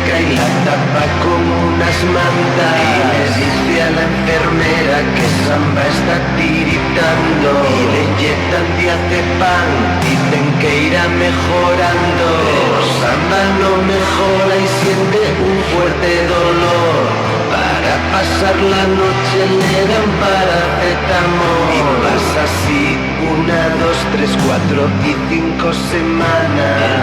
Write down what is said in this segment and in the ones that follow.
seca y la tapa con unas mantas. Y le dice a la enfermera que Samba está tiritando. Y le inyectan diazepam, dicen que irá mejorando. Pero Samba no mejora y siente un fuerte dolor. Para pasar la noche le dan paracetamol. Y pasa así 1, 2, 3, 4 y 5 semanas. El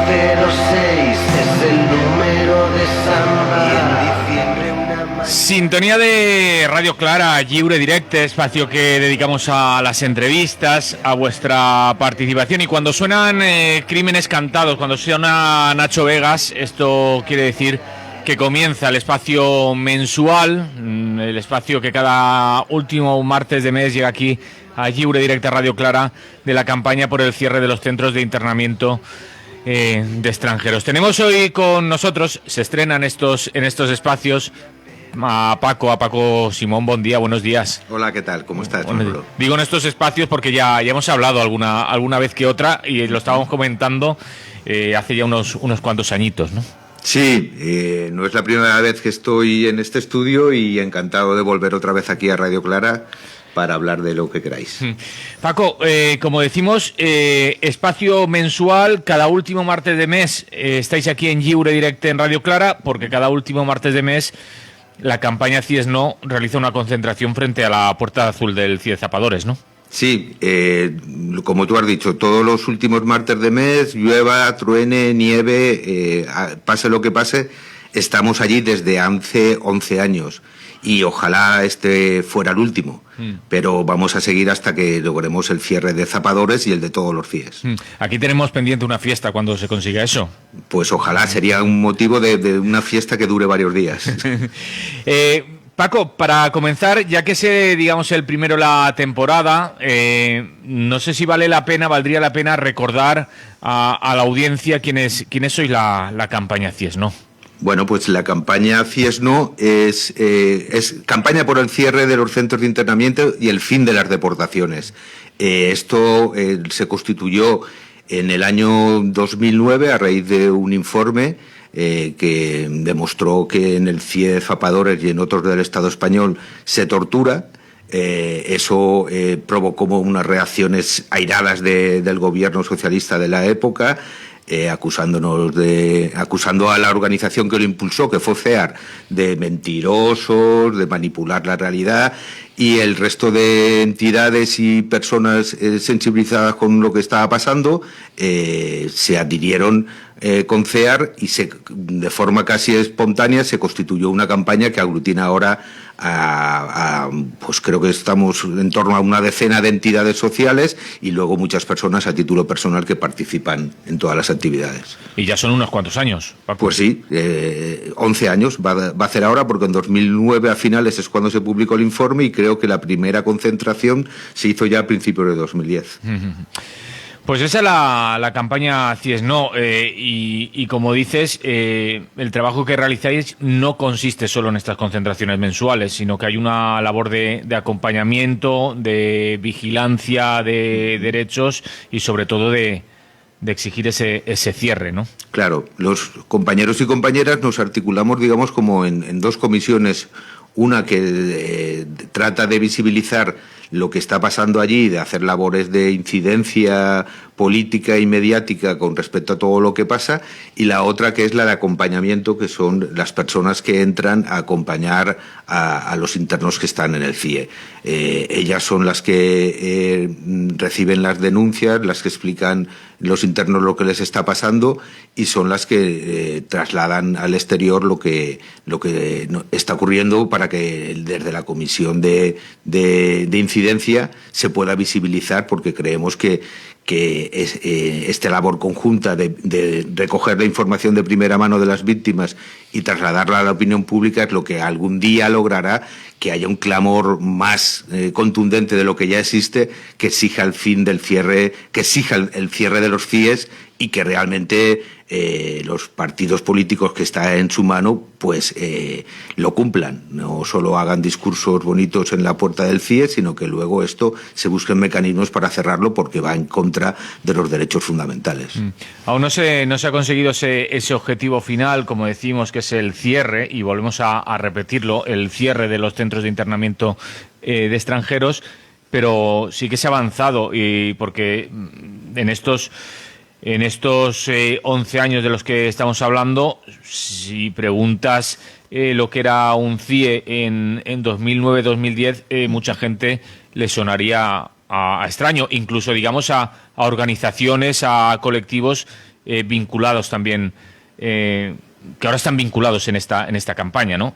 3106 es el número de Samba. Y en diciembre una más. Sintonía de Radio Clara, Lliure Directe, espacio que dedicamos a las entrevistas, a vuestra participación. Y cuando suenan crímenes cantados, cuando suena Nacho Vegas, esto quiere decir que comienza el espacio mensual, el espacio que cada último martes de mes llega aquí a Lliure Directe Radio Clara, de la campaña por el cierre de los centros de internamiento de extranjeros. Tenemos hoy con nosotros, se estrenan en estos espacios, a Paco Simón. Buen día, buenos días. Hola, ¿qué tal? ¿Cómo estás? Bueno, digo en estos espacios porque ya hemos hablado alguna vez que otra y lo estábamos comentando hace ya unos cuantos añitos, ¿no? Sí, no es la primera vez que estoy en este estudio y encantado de volver otra vez aquí a Radio Clara para hablar de lo que queráis. Paco, como decimos, espacio mensual, cada último martes de mes estáis aquí en Lliure Directe en Radio Clara, porque cada último martes de mes la campaña CIES No realiza una concentración frente a la Puerta Azul del CIE Zapadores, ¿no? Sí, como tú has dicho, todos los últimos martes de mes, llueva, truene, nieve, pase lo que pase, estamos allí desde hace 11 años y ojalá este fuera el último, pero vamos a seguir hasta que logremos el cierre de Zapadores y el de todos los CIES. Aquí tenemos pendiente una fiesta cuando se consiga eso. Pues ojalá, sería un motivo de una fiesta que dure varios días. Paco, para comenzar, ya que es, digamos, el primero la temporada, no sé si valdría la pena recordar a la audiencia quiénes sois la campaña CIES No. Bueno, pues la campaña CIES No es campaña por el cierre de los centros de internamiento y el fin de las deportaciones. Esto se constituyó en el año 2009 a raíz de un informe que demostró que en el CIE Zapadores y en otros del Estado español se tortura. Eso provocó unas reacciones airadas del gobierno socialista de la época, acusando a la organización que lo impulsó, que fue CEAR, de mentirosos, de manipular la realidad, y el resto de entidades y personas sensibilizadas con lo que estaba pasando se adhirieron con CEAR y de forma casi espontánea se constituyó una campaña que aglutina ahora pues creo que estamos en torno a una decena de entidades sociales y luego muchas personas a título personal que participan en todas las actividades. Y ya son unos cuantos años, Paco. Pues sí, 11 años va a hacer ahora, porque en 2009 a finales es cuando se publicó el informe y creo que la primera concentración se hizo ya a principios de 2010. Pues esa es la campaña CIES No, y como dices, el trabajo que realizáis no consiste solo en estas concentraciones mensuales, sino que hay una labor de acompañamiento, de vigilancia de derechos y sobre todo de exigir ese cierre, ¿no? Claro, los compañeros y compañeras nos articulamos, digamos, como en dos comisiones. Una que trata de visibilizar lo que está pasando allí, de hacer labores de incidencia política y mediática con respecto a todo lo que pasa, y la otra que es la de acompañamiento, que son las personas que entran a acompañar a los internos que están en el CIE. Ellas son las que reciben las denuncias, las que explican los internos lo que les está pasando y son las que trasladan al exterior lo que está ocurriendo para que desde la comisión de incidencia se pueda visibilizar, porque creemos que esta labor conjunta de recoger la información de primera mano de las víctimas y trasladarla a la opinión pública es lo que algún día logrará que haya un clamor más contundente de lo que ya existe, que exija el fin del cierre, que exija el cierre de los CIEs y que realmente los partidos políticos que está en su mano pues lo cumplan, no solo hagan discursos bonitos en la puerta del CIE, sino que luego esto se busquen mecanismos para cerrarlo porque va en contra de los derechos fundamentales. Aún no se ha conseguido ese objetivo final, como decimos, que es el cierre, y volvemos a repetirlo, el cierre de los centros de internamiento de extranjeros, pero sí que se ha avanzado, y porque en estos 11 años de los que estamos hablando, si preguntas lo que era un CIE en 2009-2010, mucha gente le sonaría a extraño, incluso digamos a organizaciones, a colectivos vinculados también, que ahora están vinculados en esta campaña, ¿no?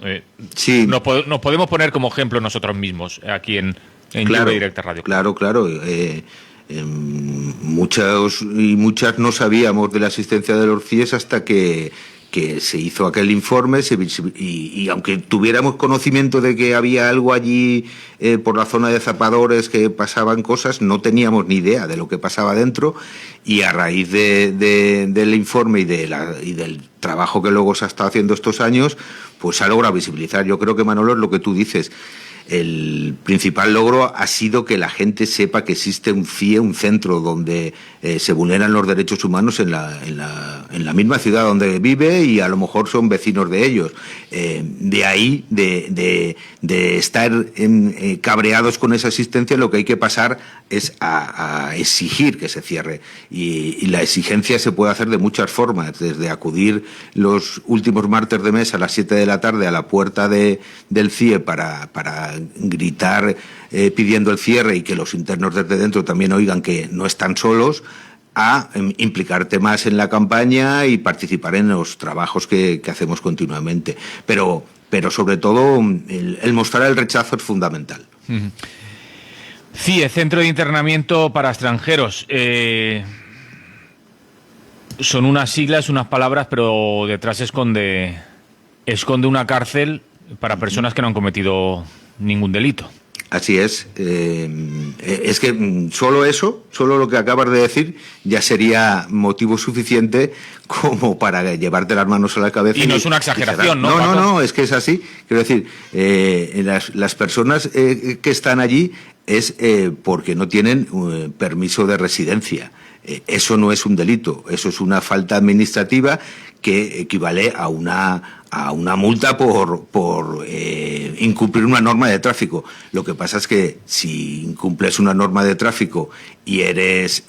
Sí. Nos podemos poner como ejemplo nosotros mismos aquí en Claro, Lliure Directe Radio. Claro. Muchos y muchas no sabíamos de la existencia de los CIEs hasta que se hizo aquel informe y aunque tuviéramos conocimiento de que había algo allí por la zona de Zapadores, que pasaban cosas, no teníamos ni idea de lo que pasaba dentro, y a raíz del informe y del trabajo que luego se ha estado haciendo estos años, pues se ha logrado visibilizar. Yo creo que, Manolo, es lo que tú dices. El principal logro ha sido que la gente sepa que existe un CIE, un centro donde se vulneran los derechos humanos en la misma ciudad donde vive, y a lo mejor son vecinos de ellos. De ahí, de estar cabreados con esa existencia, lo que hay que pasar es a exigir que se cierre. Y la exigencia se puede hacer de muchas formas, desde acudir los últimos martes de mes a las 7 de la tarde a la puerta del CIE para gritar pidiendo el cierre y que los internos desde dentro también oigan que no están solos, a implicarte más en la campaña y participar en los trabajos que hacemos continuamente. Pero sobre todo el mostrar el rechazo es fundamental. CIE, Centro de Internamiento para Extranjeros. Son unas siglas, unas palabras, pero detrás esconde una cárcel para personas que no han cometido ningún delito. Así es. Es que solo lo que acabas de decir ya sería motivo suficiente como para llevarte las manos a la cabeza. Y no es una exageración, ¿no? No, es que es así. Quiero decir, las personas que están allí es porque no tienen permiso de residencia. Eso no es un delito, eso es una falta administrativa que equivale a una multa por incumplir una norma de tráfico. Lo que pasa es que si incumples una norma de tráfico y eres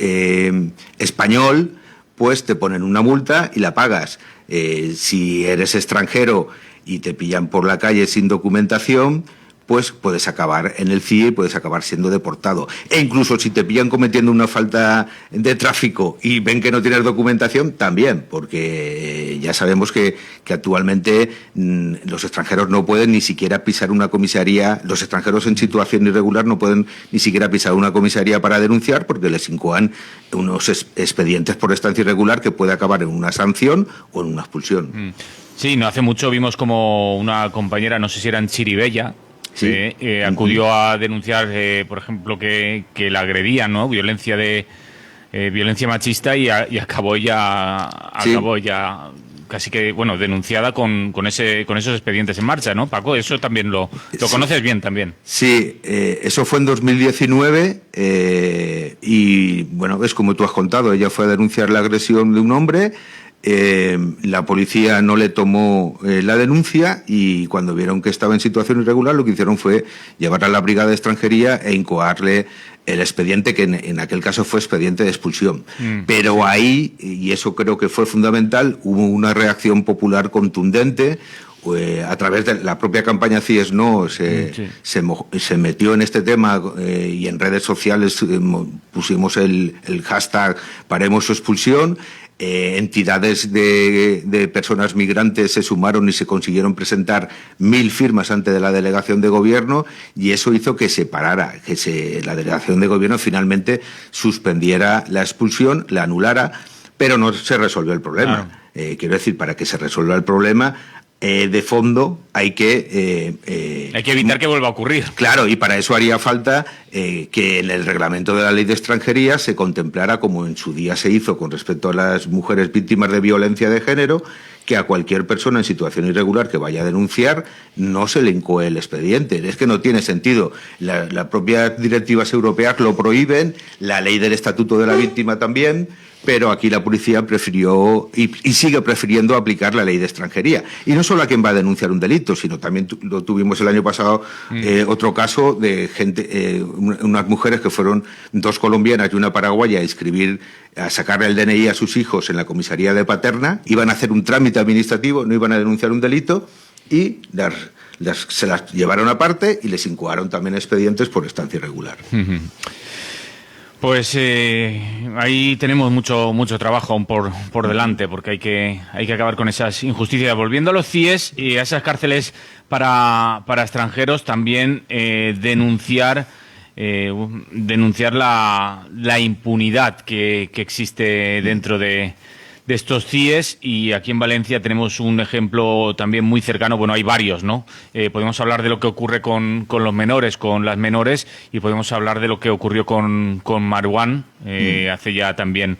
español, pues te ponen una multa y la pagas. Si eres extranjero y te pillan por la calle sin documentación, pues puedes acabar en el CIE y puedes acabar siendo deportado. E incluso si te pillan cometiendo una falta de tráfico y ven que no tienes documentación, también, porque ya sabemos que actualmente los extranjeros no pueden ni siquiera pisar una comisaría, los extranjeros en situación irregular no pueden ni siquiera pisar una comisaría para denunciar, porque les incoan unos expedientes por estancia irregular que puede acabar en una sanción o en una expulsión. Sí, no hace mucho vimos como una compañera, no sé si era en Chiribella, sí. Acudió a denunciar, por ejemplo, que la agredían, ¿no? Violencia machista y acabó ya casi que, bueno, denunciada con esos expedientes en marcha, ¿no, Paco? Eso también lo conoces bien también. Sí, eso fue en 2019 y, bueno, es como tú has contado, ella fue a denunciar la agresión de un hombre. La policía no le tomó la denuncia y cuando vieron que estaba en situación irregular, lo que hicieron fue llevarla a la brigada de extranjería e incoarle el expediente, que en aquel caso fue expediente de expulsión. Pero ahí, y eso creo que fue fundamental, hubo una reacción popular contundente. A través de la propia campaña CIES No se metió en este tema y en redes sociales pusimos el hashtag Paremos su expulsión. Entidades de personas migrantes se sumaron y se consiguieron presentar 1.000 firmas ante la delegación de gobierno, y eso hizo que se parara, la delegación de gobierno finalmente suspendiera la expulsión, la anulara, pero no se resolvió el problema. Quiero decir, para que se resuelva el problema de fondo hay que evitar que vuelva a ocurrir. Claro, y para eso haría falta que en el reglamento de la Ley de Extranjería se contemplara, como en su día se hizo con respecto a las mujeres víctimas de violencia de género, que a cualquier persona en situación irregular que vaya a denunciar no se le incoe el expediente. Es que no tiene sentido. Las propias directivas europeas lo prohíben, la ley del Estatuto de la Víctima también, pero aquí la policía prefirió y sigue prefiriendo aplicar la Ley de Extranjería. Y no solo a quien va a denunciar un delito, sino también lo tuvimos el año pasado, otro caso de gente, unas mujeres que fueron 2 colombianas y una paraguaya a sacarle el DNI a sus hijos en la comisaría de Paterna, iban a hacer un trámite administrativo, no iban a denunciar un delito y se las llevaron aparte y les incoaron también expedientes por estancia irregular. Pues ahí tenemos mucho trabajo aún por delante, porque hay que acabar con esas injusticias. Volviendo a los CIES y a esas cárceles para extranjeros, también denunciar la impunidad que existe dentro de estos CIES, y aquí en Valencia tenemos un ejemplo también muy cercano. Bueno, hay varios, ¿no? Podemos hablar de lo que ocurre con los menores, con las menores, y podemos hablar de lo que ocurrió con Marwan hace ya también...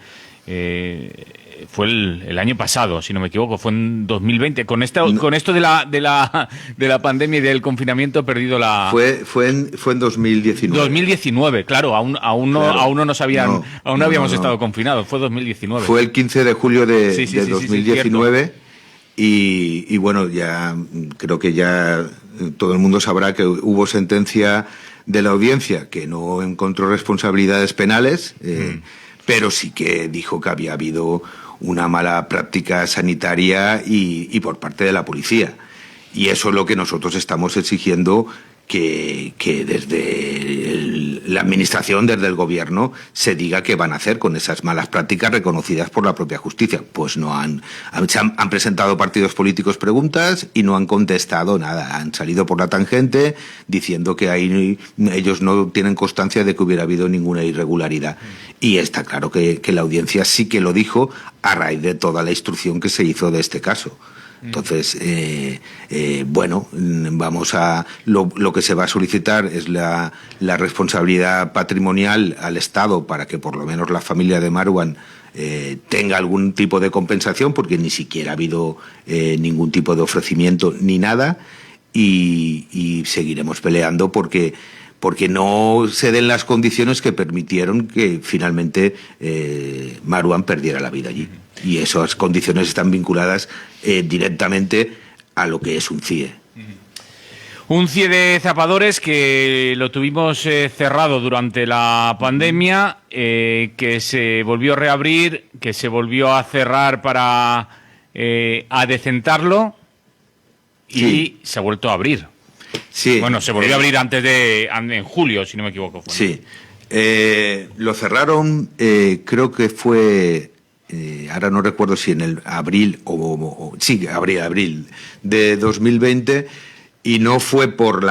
fue el año pasado, si no me equivoco, fue en 2020. Con esto de la pandemia y del confinamiento he perdido la... Fue en 2019. 2019, claro, aún no habíamos estado confinados, fue 2019. Fue el 15 de julio de 2019 sí, y bueno, ya creo que ya todo el mundo sabrá que hubo sentencia de la audiencia que no encontró responsabilidades penales, pero sí que dijo que había habido una mala práctica sanitaria y por parte de la policía. Y eso es lo que nosotros estamos exigiendo, que desde la administración, desde el gobierno, se diga qué van a hacer con esas malas prácticas reconocidas por la propia justicia. Pues no han presentado partidos políticos preguntas y no han contestado nada. Han salido por la tangente diciendo que ahí ellos no tienen constancia de que hubiera habido ninguna irregularidad. Y está claro que la audiencia sí que lo dijo a raíz de toda la instrucción que se hizo de este caso. Entonces, bueno, vamos a lo que se va a solicitar es la responsabilidad patrimonial al Estado para que por lo menos la familia de Marwan tenga algún tipo de compensación, porque ni siquiera ha habido ningún tipo de ofrecimiento ni nada, y seguiremos peleando porque no se den las condiciones que permitieron que finalmente Marwan perdiera la vida allí. Y esas condiciones están vinculadas directamente a lo que es un CIE. Un CIE de zapadores que lo tuvimos cerrado durante la pandemia, que se volvió a reabrir, que se volvió a cerrar para adecentarlo y Sí. se ha vuelto a abrir. Sí, Bueno, se volvió a abrir en julio, si no me equivoco. Fue, ¿no? Sí. Lo cerraron, creo que fue, ahora no recuerdo si en el abril sí, abril de 2020, y no fue por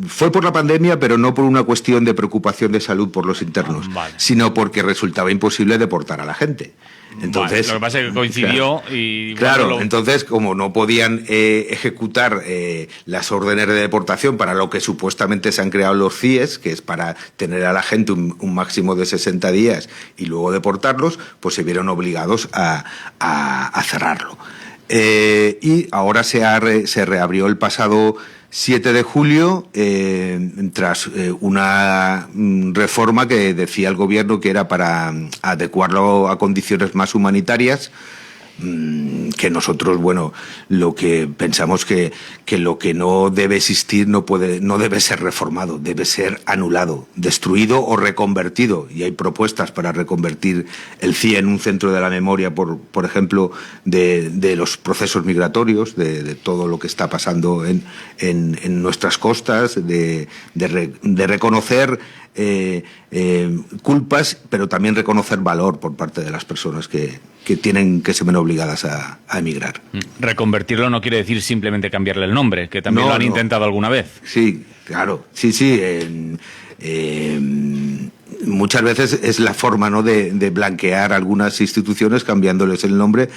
fue por la pandemia, pero no por una cuestión de preocupación de salud por los internos, Vale. sino porque resultaba imposible deportar a la gente. Entonces, Vale, lo que pasa es que coincidió y... Claro, entonces, como no podían ejecutar las órdenes de deportación para lo que supuestamente se han creado los CIES, que es para tener a la gente un máximo de 60 días y luego deportarlos, pues se vieron obligados a cerrarlo. Y ahora se reabrió el pasado 7 de julio, tras una reforma que decía el gobierno que era para adecuarlo a condiciones más humanitarias, que nosotros, bueno, lo que pensamos que lo que no debe existir no debe ser reformado, debe ser anulado, destruido o reconvertido. Y hay propuestas para reconvertir el CIE en un centro de la memoria, por ejemplo, de los procesos migratorios, de todo lo que está pasando en nuestras costas, de reconocer culpas, pero también reconocer valor por parte de las personas que se ven obligadas a emigrar. Reconvertirlo no quiere decir simplemente cambiarle el nombre, que también lo han intentado alguna vez. Sí, claro, sí. muchas veces es la forma, ¿no?, de blanquear algunas instituciones cambiándoles el nombre,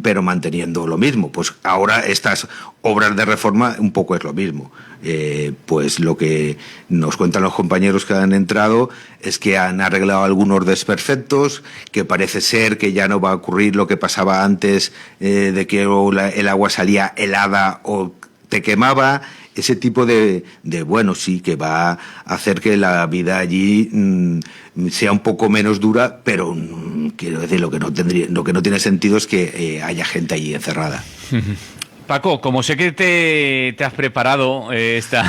pero manteniendo lo mismo. Pues ahora estas obras de reforma un poco es lo mismo. Pues lo que nos cuentan los compañeros que han entrado es que han arreglado algunos desperfectos, que parece ser que ya no va a ocurrir lo que pasaba antes, de que el agua salía helada o te quemaba. Ese tipo de bueno, sí, que va a hacer que la vida allí sea un poco menos dura, pero quiero decir, lo que no tiene sentido es que haya gente allí encerrada. Paco, como sé que te has preparado esta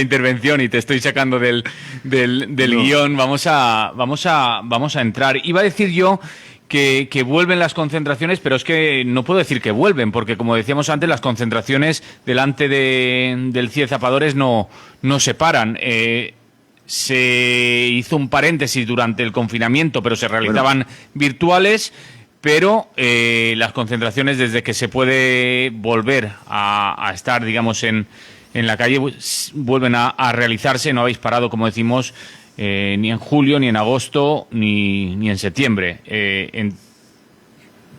intervención y te estoy sacando del guión, vamos a entrar. Iba a decir yo que vuelven las concentraciones, pero es que no puedo decir que vuelven, porque como decíamos antes, las concentraciones delante del CIE Zapadores no se paran. Se hizo un paréntesis durante el confinamiento, pero se realizaban virtuales, pero las concentraciones, desde que se puede volver a estar, digamos, en la calle, pues, vuelven a realizarse. No habéis parado, como decimos, ni en julio, ni en agosto, ni en septiembre.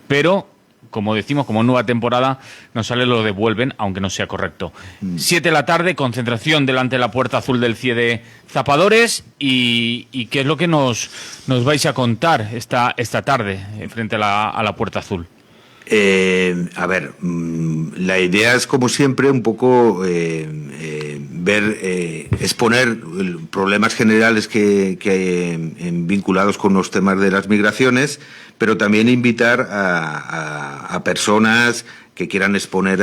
Pero, como decimos, como nueva temporada, nos sale lo de vuelven, aunque no sea correcto. 7 de la tarde, concentración delante de la Puerta Azul del CIE de Zapadores. ¿Y qué es lo que nos vais a contar esta tarde frente a la Puerta Azul? A ver, la idea es, como siempre, un poco exponer problemas generales que vinculados con los temas de las migraciones, pero también invitar a personas que quieran exponer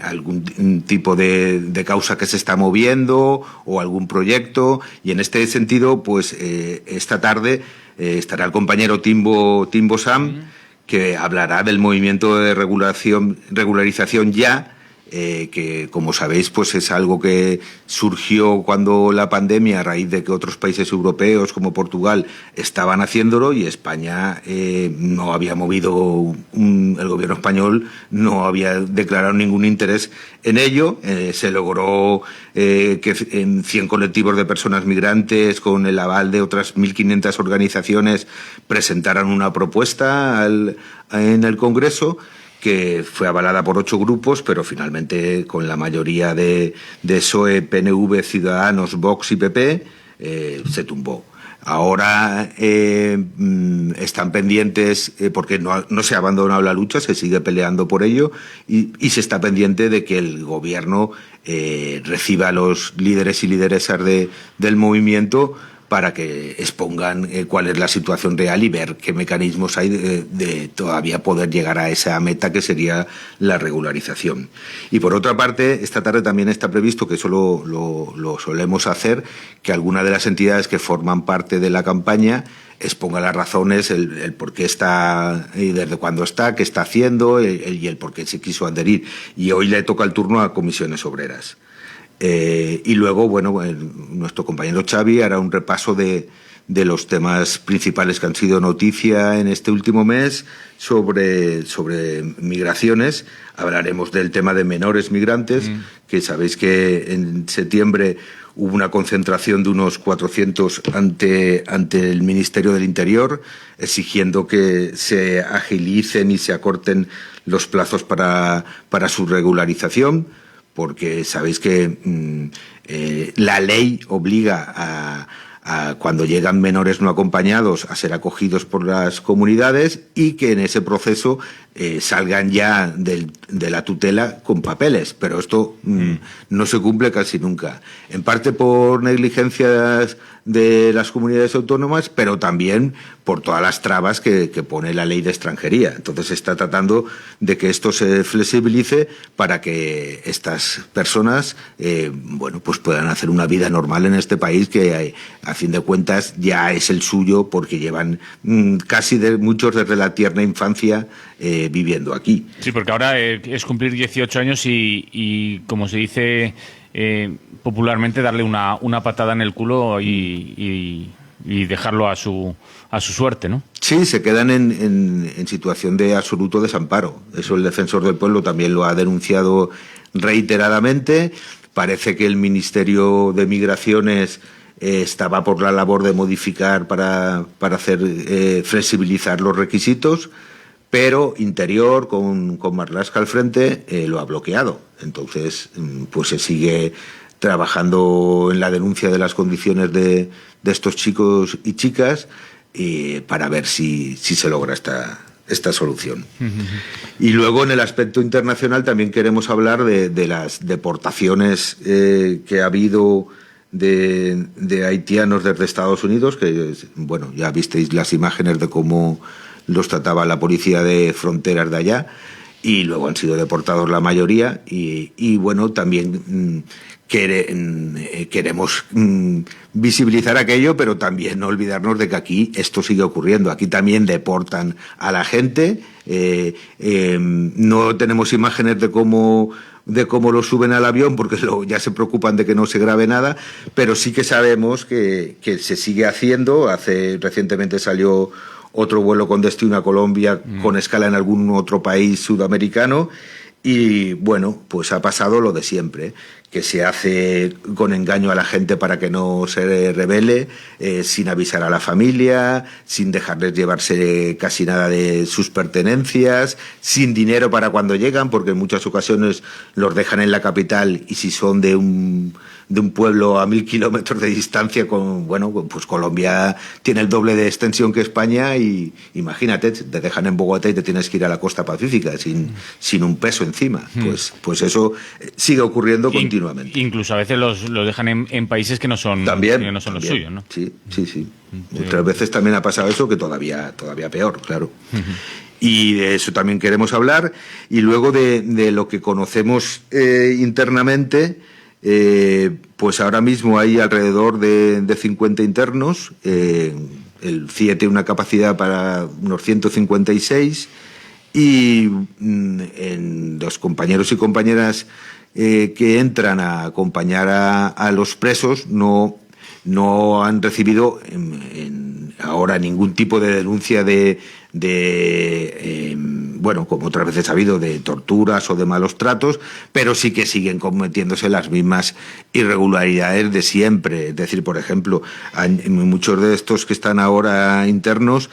algún tipo de causa que se está moviendo o algún proyecto. Y en este sentido, pues esta tarde estará el compañero Timbo Sam, que hablará del movimiento de regularización ya, que, como sabéis, pues es algo que surgió cuando la pandemia, a raíz de que otros países europeos como Portugal estaban haciéndolo, y España no había movido, el gobierno español no había declarado ningún interés en ello. Se logró que en 100 colectivos de personas migrantes, con el aval de otras 1.500 organizaciones, presentaran una propuesta en el Congreso, que fue avalada por 8 grupos, pero finalmente, con la mayoría de PSOE, PNV, Ciudadanos, Vox y PP, se tumbó. Ahora están pendientes, porque no se ha abandonado la lucha, se sigue peleando por ello, y se está pendiente de que el gobierno reciba a los líderes y lideresas del movimiento, para que expongan cuál es la situación real y ver qué mecanismos hay de todavía poder llegar a esa meta, que sería la regularización. Y por otra parte, esta tarde también está previsto, que eso lo solemos hacer, que alguna de las entidades que forman parte de la campaña exponga las razones, el por qué está, y desde cuándo está, qué está haciendo, y el por qué se quiso adherir. Y hoy le toca el turno a Comisiones Obreras. Y luego, bueno, nuestro compañero Xavi hará un repaso de los temas principales que han sido noticia en este último mes sobre migraciones. Hablaremos del tema de menores migrantes, que sabéis que en septiembre hubo una concentración de unos 400 ante el Ministerio del Interior, exigiendo que se agilicen y se acorten los plazos para su regularización, porque sabéis que la ley obliga a cuando llegan menores no acompañados a ser acogidos por las comunidades, y que en ese proceso salgan ya de la tutela con papeles, pero esto no se cumple casi nunca, en parte por negligencias de las comunidades autónomas, pero también por todas las trabas que pone la ley de extranjería. Entonces se está tratando de que esto se flexibilice para que estas personas bueno, pues puedan hacer una vida normal en este país, que a fin de cuentas ya es el suyo, porque llevan muchos desde la tierna infancia viviendo aquí. Sí, porque ahora es cumplir 18 años y como se dice popularmente, darle una patada en el culo y dejarlo a su suerte, ¿no? Sí, se quedan en situación de absoluto desamparo. Eso el Defensor del Pueblo también lo ha denunciado reiteradamente. Parece que el Ministerio de Migraciones estaba por la labor de modificar para hacer flexibilizar los requisitos, pero Interior, con Marlaska al frente, lo ha bloqueado. Entonces, pues se sigue trabajando en la denuncia de las condiciones de estos chicos y chicas para ver si se logra esta solución. Y luego, en el aspecto internacional, también queremos hablar de las deportaciones que ha habido de haitianos desde Estados Unidos, que, bueno, ya visteis las imágenes de cómo los trataba la policía de fronteras de allá, y luego han sido deportados la mayoría, y bueno, también queremos visibilizar aquello, pero también no olvidarnos de que aquí esto sigue ocurriendo. Aquí también deportan a la gente, no tenemos imágenes de cómo lo suben al avión, porque ya se preocupan de que no se grabe nada, pero sí que sabemos que se sigue haciendo. Recientemente salió otro vuelo con destino a Colombia, con escala en algún otro país sudamericano, y bueno, pues ha pasado lo de siempre, que se hace con engaño a la gente para que no se rebele, sin avisar a la familia, sin dejarles llevarse casi nada de sus pertenencias, sin dinero para cuando llegan, porque en muchas ocasiones los dejan en la capital, y si son de un pueblo a 1000 kilómetros de distancia, pues Colombia tiene el doble de extensión que España, y imagínate, te dejan en Bogotá y te tienes que ir a la costa pacífica sin un peso encima. Pues eso sigue ocurriendo continuamente. Incluso a veces los dejan en países que no son, también los suyos, ¿no? Sí. Otras veces también ha pasado eso, que todavía peor, claro. Y de eso también queremos hablar. Y luego de lo que conocemos internamente, pues ahora mismo hay alrededor de 50 internos. El CIE tiene una capacidad para unos 156, y en los compañeros y compañeras que entran a acompañar a los presos no han recibido ahora ningún tipo de denuncia como otras veces ha habido, de torturas o de malos tratos, pero sí que siguen cometiéndose las mismas irregularidades de siempre. Es decir, por ejemplo, muchos de estos que están ahora internos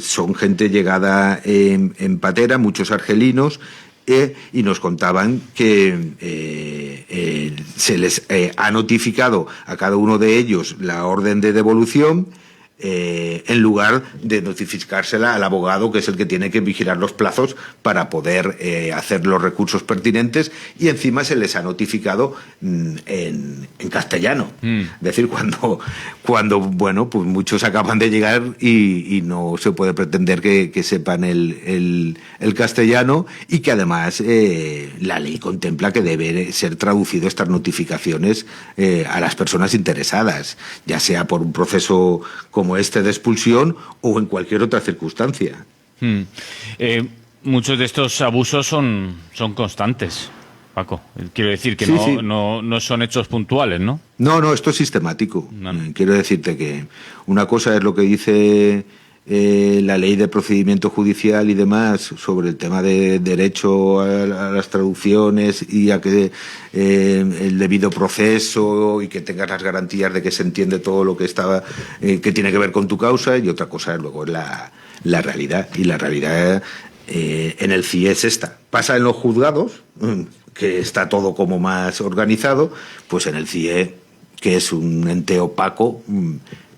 son gente llegada en patera, muchos argelinos, y nos contaban que se les ha notificado a cada uno de ellos la orden de devolución, en lugar de notificársela al abogado, que es el que tiene que vigilar los plazos para poder hacer los recursos pertinentes, y encima se les ha notificado en castellano. Es decir, cuando pues muchos acaban de llegar y no se puede pretender que sepan el castellano, y que además la ley contempla que debe ser traducido estas notificaciones a las personas interesadas, ya sea por un proceso como este de expulsión o en cualquier otra circunstancia. Muchos de estos abusos son constantes, Paco. Quiero decir que sí. No son hechos puntuales, ¿no? No, esto es sistemático. No. Quiero decirte que una cosa es lo que dice la ley de procedimiento judicial y demás sobre el tema de derecho a las traducciones y a que el debido proceso, y que tengas las garantías de que se entiende todo lo que que tiene que ver con tu causa, y otra cosa es luego la realidad. Y la realidad en el CIE es esta. Pasa en los juzgados, que está todo como más organizado, pues en el CIE, que es un ente opaco,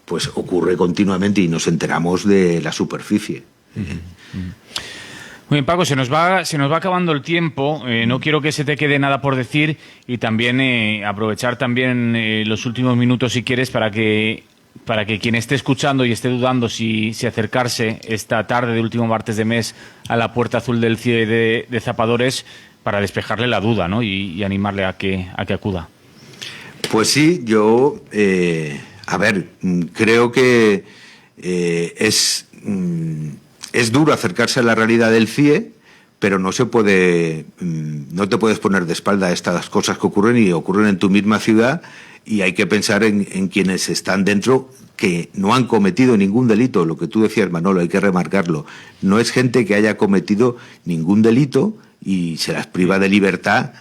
pues ocurre continuamente y nos enteramos de la superficie. Muy bien, Paco, se nos va acabando el tiempo. No quiero que se te quede nada por decir, y también aprovechar también los últimos minutos, si quieres, para que quien esté escuchando y esté dudando si acercarse esta tarde de último martes de mes a la Puerta Azul del CIE de Zapadores, para despejarle la duda, ¿no? y animarle a que acuda. Pues sí, yo... creo que es duro acercarse a la realidad del CIE, pero no te puedes poner de espalda a estas cosas que ocurren y ocurren en tu misma ciudad, y hay que pensar en quienes están dentro, que no han cometido ningún delito. Lo que tú decías, Manolo, hay que remarcarlo. No es gente que haya cometido ningún delito y se las priva de libertad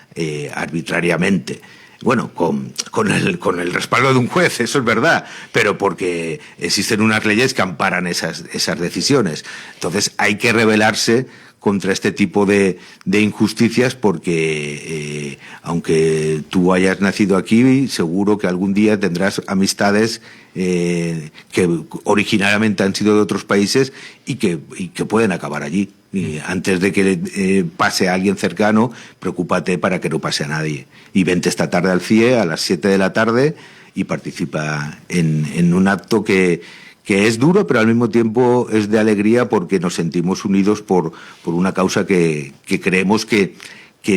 arbitrariamente. bueno, con el respaldo de un juez, eso es verdad, pero porque existen unas leyes que amparan esas decisiones. Entonces hay que rebelarse contra este tipo de injusticias porque aunque tú hayas nacido aquí, seguro que algún día tendrás amistades que originalmente han sido de otros países y que pueden acabar allí. Y antes de que pase a alguien cercano, preocúpate para que no pase a nadie. Y vente esta tarde al CIE a las 7 de la tarde y participa en un acto que es duro, pero al mismo tiempo es de alegría porque nos sentimos unidos por una causa que creemos que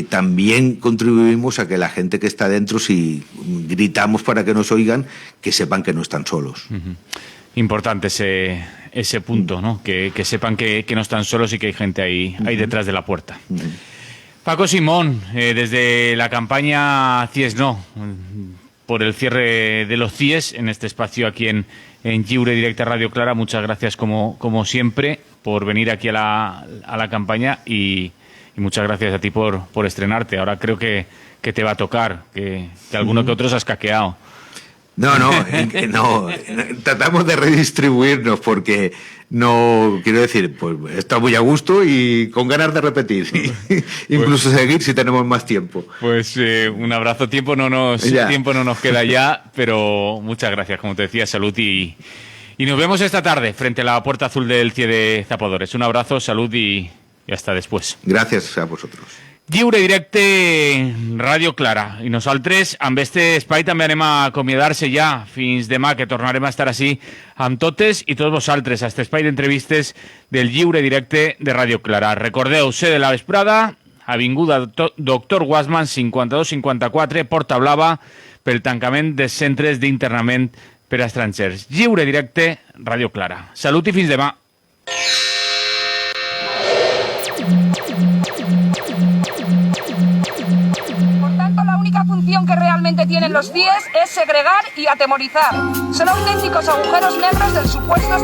también contribuimos a que la gente que está dentro, si gritamos para que nos oigan, que sepan que no están solos. Uh-huh. Importante ese punto, ¿no? Que sepan que no están solos y que hay gente ahí detrás de la puerta. Uh-huh. Paco Simón, desde la campaña CIES No, por el cierre de los CIES en este espacio aquí en Lliure Directe Radio Clara, muchas gracias como siempre por venir aquí a la campaña y muchas gracias a ti por estrenarte. Ahora creo que te va a tocar, que alguno que otros has caqueado. No, tratamos de redistribuirnos porque no, quiero decir, pues está muy a gusto y con ganas de repetir, incluso seguir si tenemos más tiempo. Pues un abrazo, tiempo no nos queda ya, pero muchas gracias, como te decía, salud y nos vemos esta tarde frente a la Puerta Azul del CIE de Zapadores. Un abrazo, salud y hasta después. Gracias a vosotros. Lliure Directe Radio Clara. I nosaltres amb este espai també anem a acomiadar-se ja fins demà, que tornarem a estar així amb totes i tots vosaltres a este espai d'entrevistes del Lliure Directe de Radio Clara. Recordeu, ser de la vesprada, avinguda Doctor Guasman 5254, Porta Blava, pel tancament dels centres d'internament per a estrangers. Lliure Directe Radio Clara. Salut i fins demà. La única función que realmente tienen los CIES es segregar y atemorizar. Son auténticos agujeros negros del supuesto